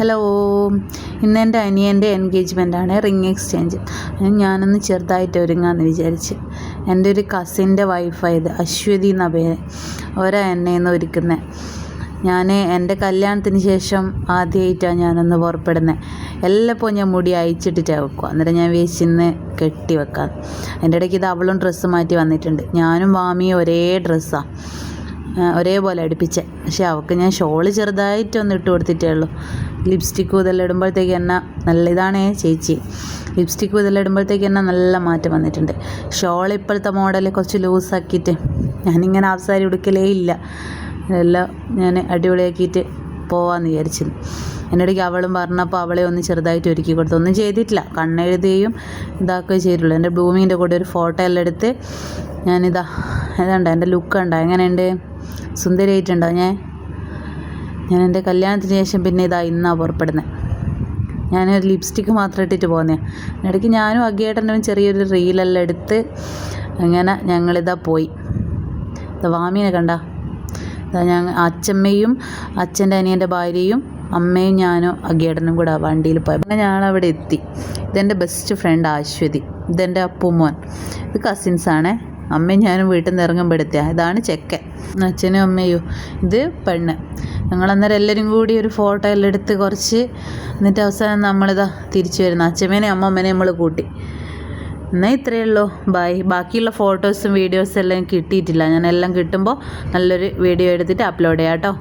Hello, ഇന്നെൻ്റെ അനിയൻ്റെ എൻഗേജ്മെൻറ്റാണ്, ring exchange. ഞാനൊന്ന് ചെറുതായിട്ട് ഒരുങ്ങാമെന്ന് വിചാരിച്ച്. എൻ്റെ ഒരു കസിൻ്റെ വൈഫായത്, അശ്വതി എന്ന പേര്. ഓരോ എന്നെയെന്ന് ഒരുക്കുന്നത്. എൻ്റെ കല്യാണത്തിന് ശേഷം ആദ്യമായിട്ടാണ് ഞാനൊന്ന് പുറപ്പെടുന്നത്. എല്ലാപ്പോൾ ഞാൻ മുടി അയച്ചിട്ടിട്ടാണ് വെക്കുക. അന്നേരം ഞാൻ വേച്ചിന്ന് കെട്ടി വെക്കാം. എൻ്റെ ഇടയ്ക്ക് ഇത് അവളും ഡ്രസ്സ് മാറ്റി വന്നിട്ടുണ്ട്. ഞാനും വാമിയും ഒരേ ഡ്രസ്സാണ്, ഒരേപോലെ അടുപ്പിച്ചേ. പക്ഷേ അവൾക്ക് ഞാൻ ഷോള് ചെറുതായിട്ടൊന്ന് ഇട്ട് കൊടുത്തിട്ടേ ഉള്ളൂ. ലിപ്സ്റ്റിക്കും ഇതെല്ലാം ഇടുമ്പോഴത്തേക്ക് എന്നെ നല്ല ഇതാണേ ചേച്ചി, ലിപ്സ്റ്റിക്കും ഇതെല്ലാം ഇടുമ്പോഴത്തേക്ക് എന്നെ നല്ല മാറ്റം വന്നിട്ടുണ്ട്. ഷോൾ ഇപ്പോഴത്തെ മോഡൽ കുറച്ച് ലൂസാക്കിയിട്ട് ഞാനിങ്ങനെ ഹാഫ് സാരി ഉടുക്കലേ ഇല്ല. ഇതെല്ലാം ഞാൻ അടിപൊളിയാക്കിയിട്ട് പോവാമെന്ന് വിചാരിച്ചിരുന്നു. എൻ്റെ ഇടയ്ക്ക് അവളും പറഞ്ഞപ്പോൾ അവളെ ഒന്ന് ചെറുതായിട്ട് ഒരുക്കി കൊടുത്തു. ഒന്നും ചെയ്തിട്ടില്ല, കണ്ണെഴുതുകയും ഇതാക്കുകയും ചെയ്തിട്ടുള്ളൂ. എൻ്റെ ബ്ലൂമിൻ്റെ കൂടെ ഒരു ഫോട്ടോ എല്ലാം എടുത്ത് ഏതാണ്ട് എൻ്റെ ലുക്ക് ഉണ്ടോ, എങ്ങനെയുണ്ട്, സുന്ദരിയായിട്ടുണ്ടോ? ഞാൻ എൻ്റെ കല്യാണത്തിന് ശേഷം പിന്നെ ഇന്നാണ് പുറപ്പെടുന്നത്. ഞാനൊരു ലിപ്സ്റ്റിക്ക് മാത്രം ഇട്ടിട്ട് പോകുന്നതാണ്. ഇടയ്ക്ക് ഞാനും അഗിയേട്ടനും ചെറിയൊരു റീലെല്ലാം എടുത്ത് അങ്ങനെ പോയി. വാമീനെ കണ്ട, അച്ഛമ്മയും അച്ഛൻ്റെ അനിയൻ്റെ ഭാര്യയും അമ്മയും ഞാനും അഗിയേട്ടനും കൂടെ വണ്ടിയിൽ പോയി. പിന്നെ ഞാനവിടെ എത്തി. ഇതെൻ്റെ ബെസ്റ്റ് ഫ്രണ്ട് അശ്വതി, ഇതെൻ്റെ അപ്പുമോൻ, ഇത് കസിൻസാണേ. അമ്മയും ഞാനും വീട്ടിൽ നിന്ന് ഇറങ്ങുമ്പോഴെത്തിയ ഇതാണ് ചെക്കൻ, അച്ഛനും അമ്മയും, ഇത് പെണ്ണ്. ഞങ്ങളന്നേരം എല്ലാവരും കൂടി ഒരു ഫോട്ടോ എല്ലാം എടുത്ത് കുറച്ച്, എന്നിട്ട് അവസാനം തിരിച്ചു വരുന്ന അച്ഛമ്മേനെയും അമ്മമ്മേനെയും നമ്മൾ കൂട്ടി. എന്നാൽ ഇത്രയേ ഉള്ളൂ, ബൈ. ബാക്കിയുള്ള ഫോട്ടോസും വീഡിയോസും എല്ലാം കിട്ടിയിട്ടില്ല. ഞാൻ എല്ലാം കിട്ടുമ്പോൾ നല്ലൊരു വീഡിയോ എടുത്തിട്ട് അപ്ലോഡ് ചെയ്യാം കേട്ടോ.